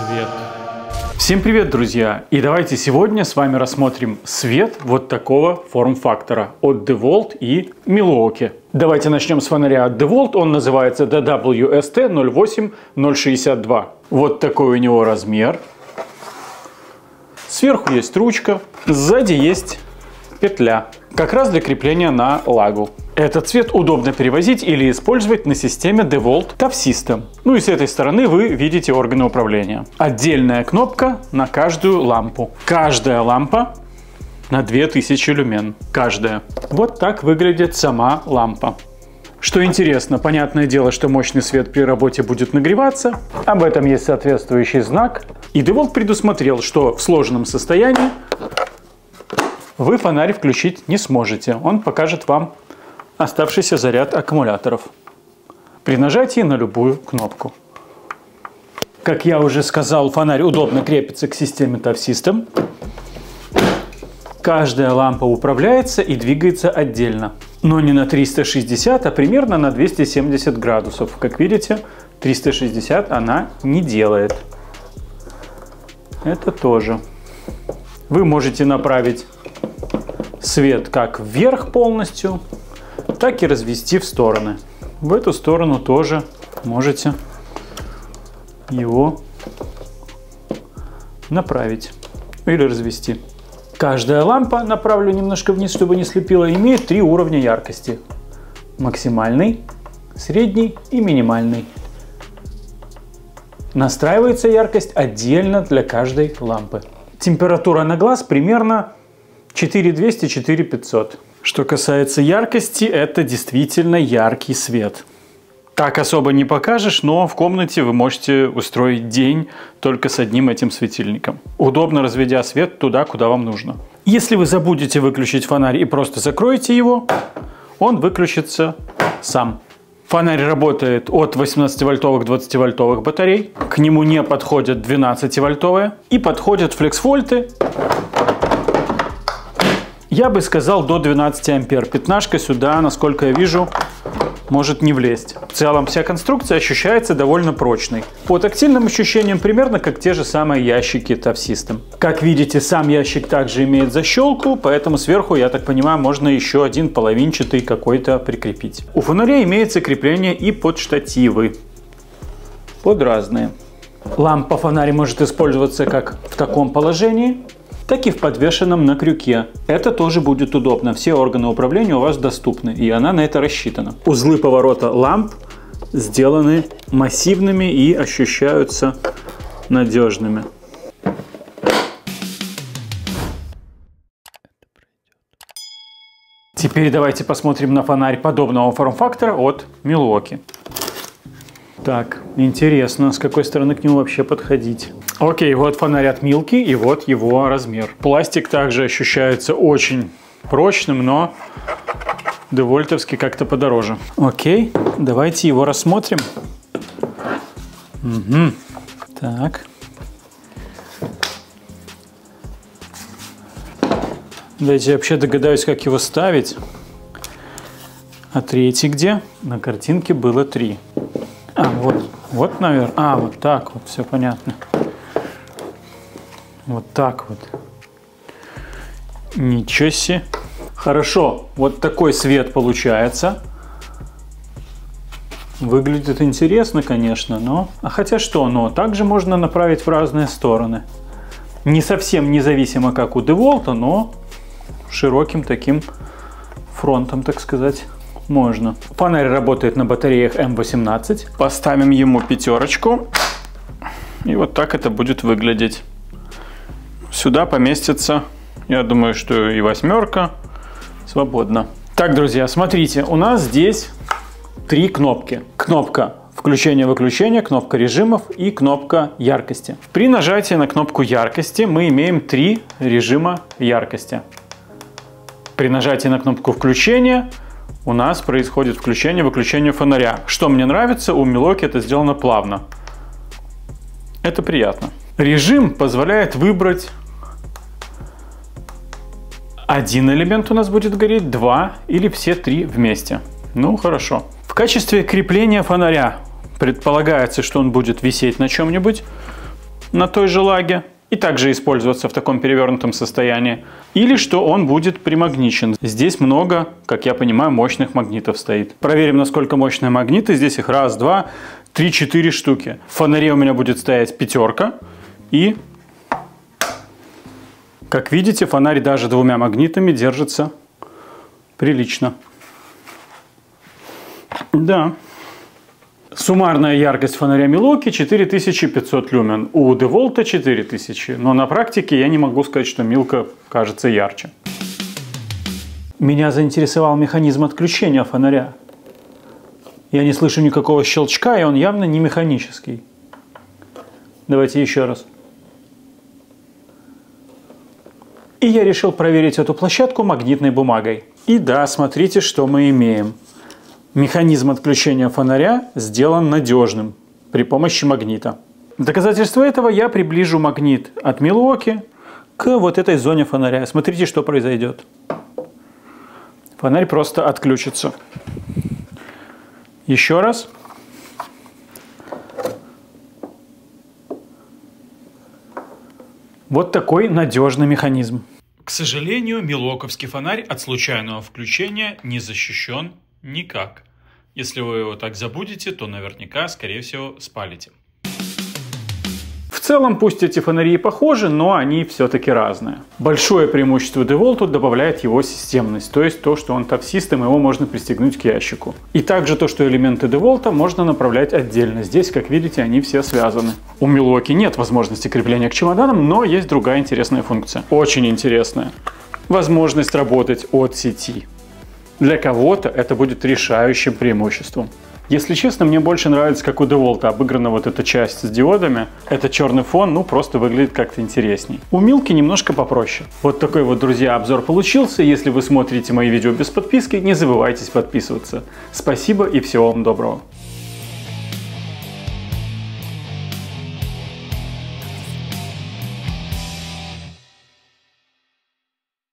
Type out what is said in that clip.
Свет. Всем привет, друзья! И давайте сегодня с вами рассмотрим свет вот такого форм-фактора от DeWalt и Milwaukee. Давайте начнем с фонаря от DeWalt. Он называется DWST-08062. Вот такой у него размер. Сверху есть ручка, сзади есть петля, как раз для крепления на лагу. Этот цвет удобно перевозить или использовать на системе DeWalt TAF System. Ну и с этой стороны вы видите органы управления. Отдельная кнопка на каждую лампу. Каждая лампа на 2000 люмен. Каждая. Вот так выглядит сама лампа. Что интересно, понятное дело, что мощный свет при работе будет нагреваться. Об этом есть соответствующий знак. И DeWalt предусмотрел, что в сложенном состоянии вы фонарь включить не сможете. Он покажет вам оставшийся заряд аккумуляторов при нажатии на любую кнопку. Как я уже сказал, фонарь удобно крепится к системе TAF System. Каждая лампа управляется и двигается отдельно. Но не на 360, а примерно на 270 градусов. Как видите, 360 она не делает. Это тоже. Вы можете направить свет как вверх полностью, так и развести в стороны. В эту сторону тоже можете его направить или развести. Каждая лампа, направлю немножко вниз, чтобы не слепило, имеет 3 уровня яркости. Максимальный, средний и минимальный. Настраивается яркость отдельно для каждой лампы. Температура на глаз примерно 4200-4500. Что касается яркости, это действительно яркий свет. Так особо не покажешь, но в комнате вы можете устроить день только с одним этим светильником. Удобно, разведя свет туда, куда вам нужно. Если вы забудете выключить фонарь и просто закроете его, он выключится сам. Фонарь работает от 18-вольтовых 20-вольтовых батарей. К нему не подходят 12-вольтовые. И подходят флекс-вольты. Я бы сказал до 12 ампер. Пятнашка сюда, насколько я вижу, может не влезть. В целом вся конструкция ощущается довольно прочной. По тактильным ощущениям примерно как те же самые ящики TAF System. Как видите, сам ящик также имеет защелку, поэтому сверху, я так понимаю, можно еще один половинчатый какой-то прикрепить. У фонаря имеется крепление и под штативы. Под разные. Лампа-фонарь может использоваться как в таком положении, так и в подвешенном на крюке. Это тоже будет удобно. Все органы управления у вас доступны, и она на это рассчитана. Узлы поворота ламп сделаны массивными и ощущаются надежными. Теперь давайте посмотрим на фонарь подобного форм-фактора от Milwaukee. Так, интересно, с какой стороны к нему вообще подходить. Окей, вот фонарь от Milwaukee и вот его размер. Пластик также ощущается очень прочным, но девольтовский как-то подороже. Окей, давайте его рассмотрим. Угу. Так. Давайте я вообще догадаюсь, как его ставить. А третий где? На картинке было 3. А, вот, наверное. А, вот так вот, все понятно. Вот так вот. Ничего себе. Хорошо, вот такой свет получается. Выглядит интересно, конечно, но... А хотя что, но также можно направить в разные стороны. Не совсем независимо, как у DeWalt, но широким таким фронтом, так сказать. Можно. Фонарь работает на батареях М18. Поставим ему 5. И вот так это будет выглядеть. Сюда поместится, я думаю, что и 8 свободно. Так, друзья, смотрите, у нас здесь 3 кнопки. Кнопка включения-выключения, кнопка режимов и кнопка яркости. При нажатии на кнопку яркости мы имеем 3 режима яркости. При нажатии на кнопку включения у нас происходит включение-выключение фонаря. Что мне нравится, у Milwaukee это сделано плавно. Это приятно. Режим позволяет выбрать один элемент у нас будет гореть, 2 или все 3 вместе. Ну, хорошо. В качестве крепления фонаря предполагается, что он будет висеть на чем-нибудь. на той же лаге и также использоваться в таком перевернутом состоянии. Или что он будет примагничен. Здесь много, как я понимаю, мощных магнитов стоит. Проверим, насколько мощные магниты. Здесь их 1, 2, 3, 4 штуки. В фонаре у меня будет стоять 5. И, как видите, фонарь даже 2 магнитами держится прилично. Да. Суммарная яркость фонаря Milwaukee 4500 люмен. У DeWalt 4000. Но на практике я не могу сказать, что Milka кажется ярче. Меня заинтересовал механизм отключения фонаря. Я не слышу никакого щелчка, и он явно не механический. Давайте еще раз. И я решил проверить эту площадку магнитной бумагой. И да, смотрите, что мы имеем. Механизм отключения фонаря сделан надежным при помощи магнита. В доказательство этого я приближу магнит от Milwaukee к вот этой зоне фонаря. Смотрите, что произойдет. Фонарь просто отключится. Еще раз. Вот такой надежный механизм. К сожалению, милуоковский фонарь от случайного включения не защищен никак. Если вы его так забудете, то наверняка, скорее всего, спалите. В целом, пусть эти фонари и похожи, но они все-таки разные. Большое преимущество DeWalt добавляет его системность, то есть то, что он Top-System, его можно пристегнуть к ящику. И также то, что элементы DeWalt можно направлять отдельно. Здесь, как видите, они все связаны. У Milwaukee нет возможности крепления к чемоданам, но есть другая интересная функция. Очень интересная. Возможность работать от сети. Для кого-то это будет решающим преимуществом. Если честно, мне больше нравится, как у DeWalt обыграна вот эта часть с диодами. Это черный фон, ну просто выглядит как-то интересней. У Milky немножко попроще. Вот такой вот, друзья, обзор получился. Если вы смотрите мои видео без подписки, не забывайте подписываться. Спасибо и всего вам доброго.